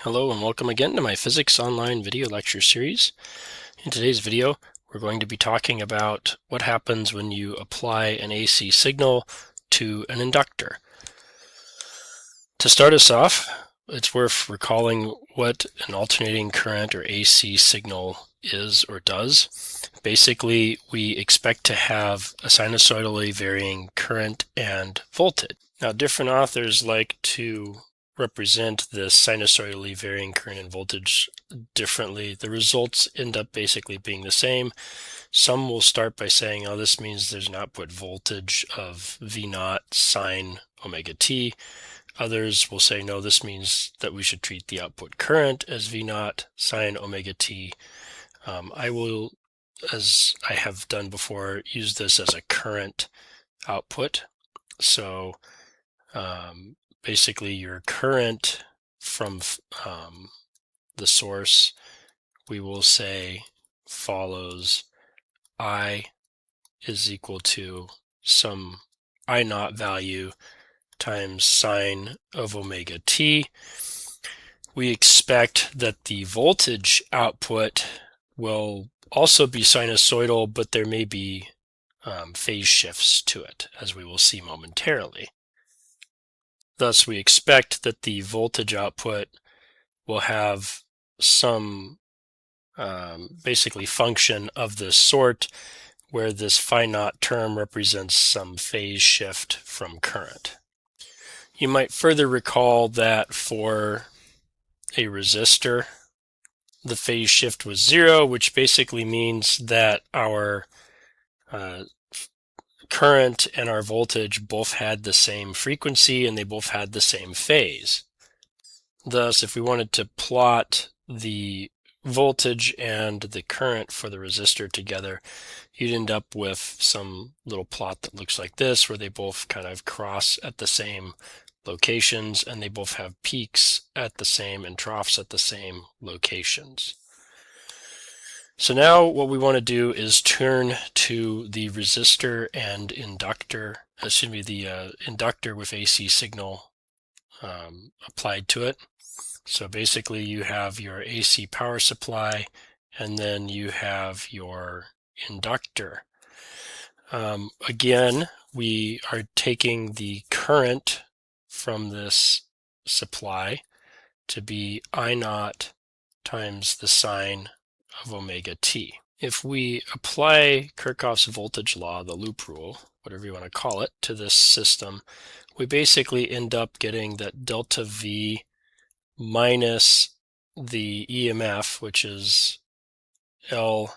Hello and welcome again to my Physics Online video lecture series. In today's video, we're going to be talking about what happens when you apply an AC signal to an inductor. To start us off, it's worth recalling what an alternating current or AC signal is or does. Basically, we expect to have a sinusoidally varying current and voltage. Now, different authors like to represent this sinusoidally varying current and voltage differently. The results end up basically being the same. Some will start by saying, oh, this means there's an output voltage of V0 sine omega t. Others will say, no, this means that we should treat the output current as V0 sine omega t. I will, as I have done before, use this as a current output. So basically your current from the source, we will say follows I is equal to some I naught value times sine of omega t. We expect that the voltage output will also be sinusoidal, but there may be phase shifts to it, as we will see momentarily. Thus, we expect that the voltage output will have some basically function of this sort, where this phi naught term represents some phase shift from current. You might further recall that for a resistor, the phase shift was 0, which basically means that our current and our voltage both had the same frequency and they both had the same phase. Thus, if we wanted to plot the voltage and the current for the resistor together, you'd end up with some little plot that looks like this, where they both kind of cross at the same locations and they both have peaks at the same and troughs at the same locations. So now what we want to do is turn to the resistor and inductor, the inductor with AC signal applied to it. So basically you have your AC power supply and then you have your inductor. Again, we are taking the current from this supply to be I naught times the sine of omega t. If we apply Kirchhoff's voltage law, the loop rule, whatever you want to call it, to this system, we basically end up getting that delta V minus the EMF, which is L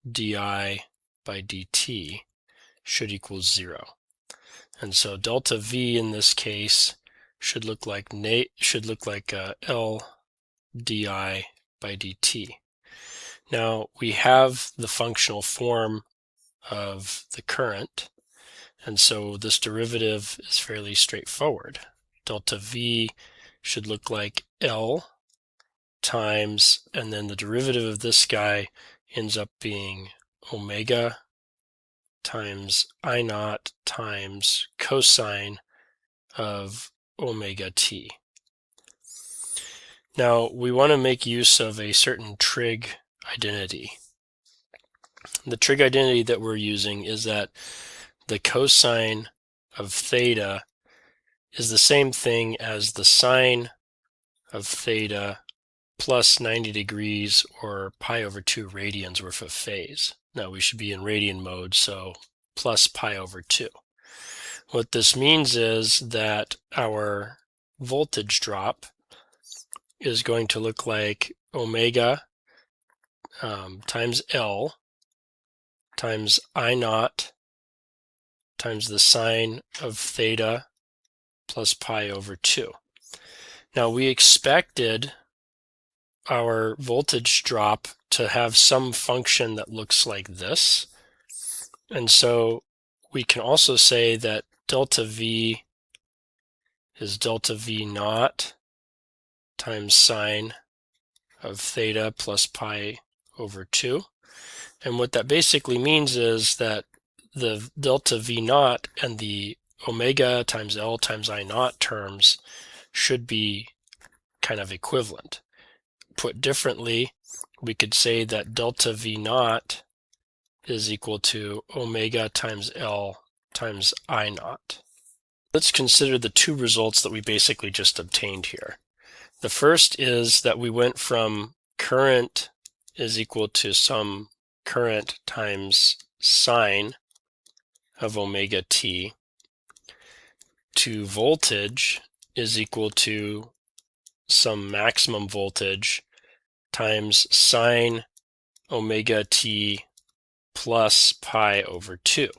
di by dt, should equal 0. And so delta V in this case should look like L di by dt. Now we have the functional form of the current, and so this derivative is fairly straightforward. Delta V should look like L times, and then the derivative of this guy ends up being omega times I naught times cosine of omega t. Now we want to make use of a certain trig identity. The trig identity that we're using is that the cosine of theta is the same thing as the sine of theta plus 90 degrees or pi over 2 radians worth of phase. Now we should be in radian mode, so plus pi over 2. What this means is that our voltage drop is going to look like omega times L times I naught times the sine of theta plus pi over 2. Now we expected our voltage drop to have some function that looks like this. And so we can also say that delta V is delta V naught times sine of theta plus pi over 2. And what that basically means is that the delta V naught and the omega times L times I naught terms should be kind of equivalent. Put differently, we could say that delta V naught is equal to omega times L times I naught. Let's consider the two results that we basically just obtained here. The first is that we went from current is equal to some current times sine of omega t to voltage is equal to some maximum voltage times sine omega t plus pi over 2.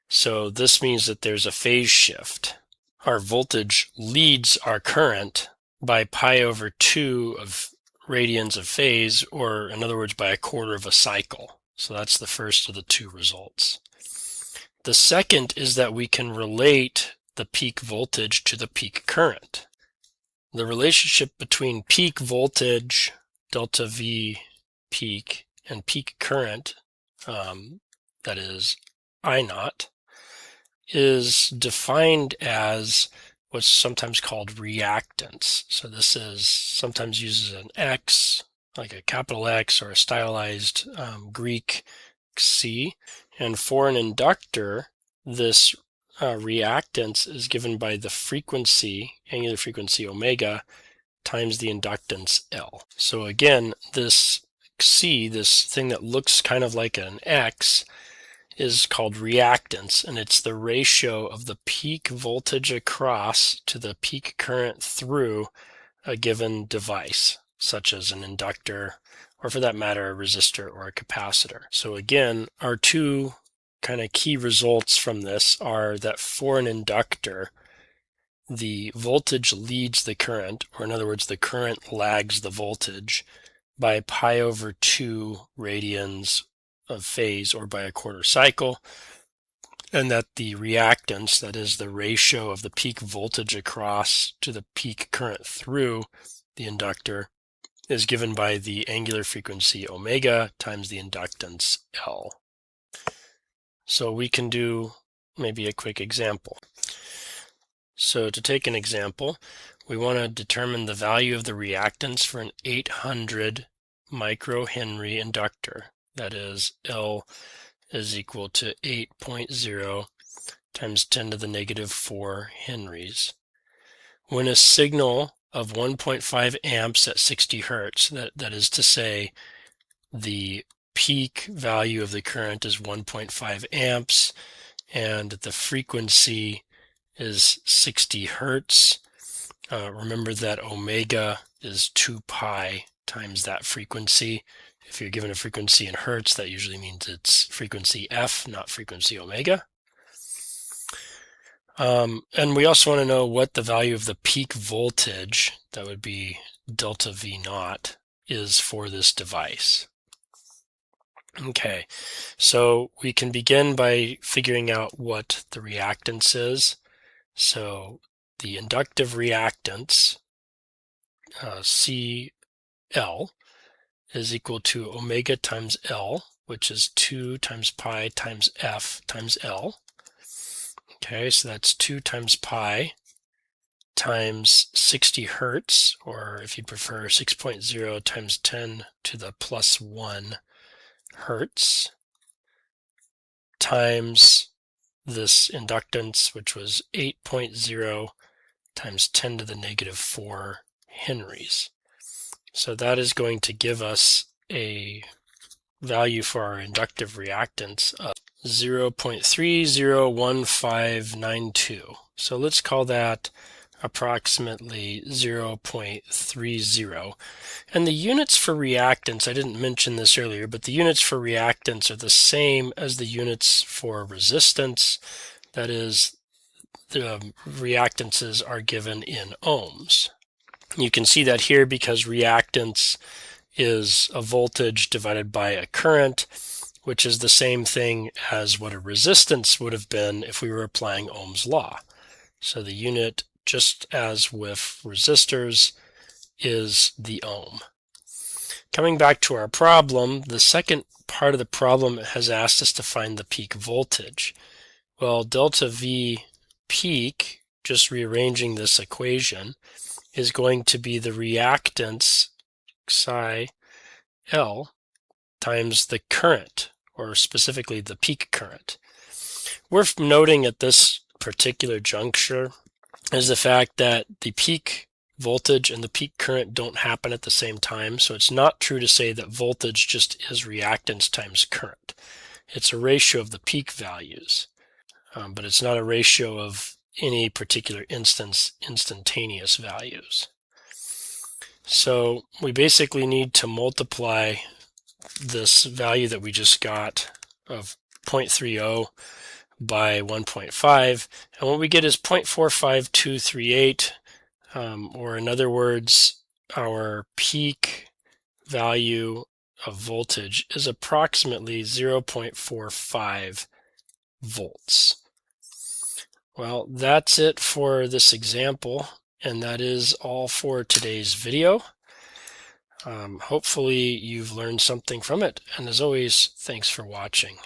So this means that there's a phase shift. Our voltage leads our current by pi over 2 of radians of phase, or in other words, by a quarter of a cycle. So that's the first of the two results. The second is that we can relate the peak voltage to the peak current. The relationship between peak voltage, delta V peak, and peak current, that is I naught, is defined as what's sometimes called reactance. So this is sometimes uses an X, like a capital X, or a stylized Greek C. And for an inductor, this reactance is given by the frequency, angular frequency omega, times the inductance L. So again, this C, this thing that looks kind of like an X, is called reactance, and it's the ratio of the peak voltage across to the peak current through a given device, such as an inductor, or for that matter, a resistor or a capacitor. So again, our two kind of key results from this are that for an inductor, the voltage leads the current, or in other words, the current lags the voltage by pi over 2 radians of phase, or by a quarter cycle, and that the reactance, that is the ratio of the peak voltage across to the peak current through the inductor, is given by the angular frequency omega times the inductance L. So we can do maybe a quick example. So to take an example, we want to determine the value of the reactance for an 800 microhenry inductor. That is, L is equal to 8.0 times 10 to the negative 4 henries. When a signal of 1.5 amps at 60 hertz, that is to say, the peak value of the current is 1.5 amps, and the frequency is 60 hertz. Remember that omega is 2 pi times that frequency. If you're given a frequency in hertz, that usually means it's frequency f, not frequency omega. And we also want to know what the value of the peak voltage, that would be delta V naught, is for this device. Okay, so we can begin by figuring out what the reactance is. So the inductive reactance, CL, is equal to omega times L, which is 2 times pi times F times L. Okay, so that's 2 times pi times 60 hertz, or if you prefer, 6.0 times 10 to the plus 1 hertz, times this inductance, which was 8.0 times 10 to the negative 4 henries. So that is going to give us a value for our inductive reactance of 0.301592. So let's call that approximately 0.30. And the units for reactance, I didn't mention this earlier, but the units for reactance are the same as the units for resistance. That is, the reactances are given in ohms. You can see that here because reactance is a voltage divided by a current, which is the same thing as what a resistance would have been if we were applying Ohm's law. So the unit, just as with resistors, is the ohm. Coming back to our problem, the second part of the problem has asked us to find the peak voltage. Well, delta V peak, just rearranging this equation, is going to be the reactance psi L times the current, or specifically the peak current. Worth noting at this particular juncture is the fact that the peak voltage and the peak current don't happen at the same time, so it's not true to say that voltage just is reactance times current. It's a ratio of the peak values, but it's not a ratio of any particular instantaneous values. So we basically need to multiply this value that we just got of 0.30 by 1.5, and what we get is 0.45238, or in other words, our peak value of voltage is approximately 0.45 volts. Well, that's it for this example, and that is all for today's video. Hopefully you've learned something from it, and as always, thanks for watching.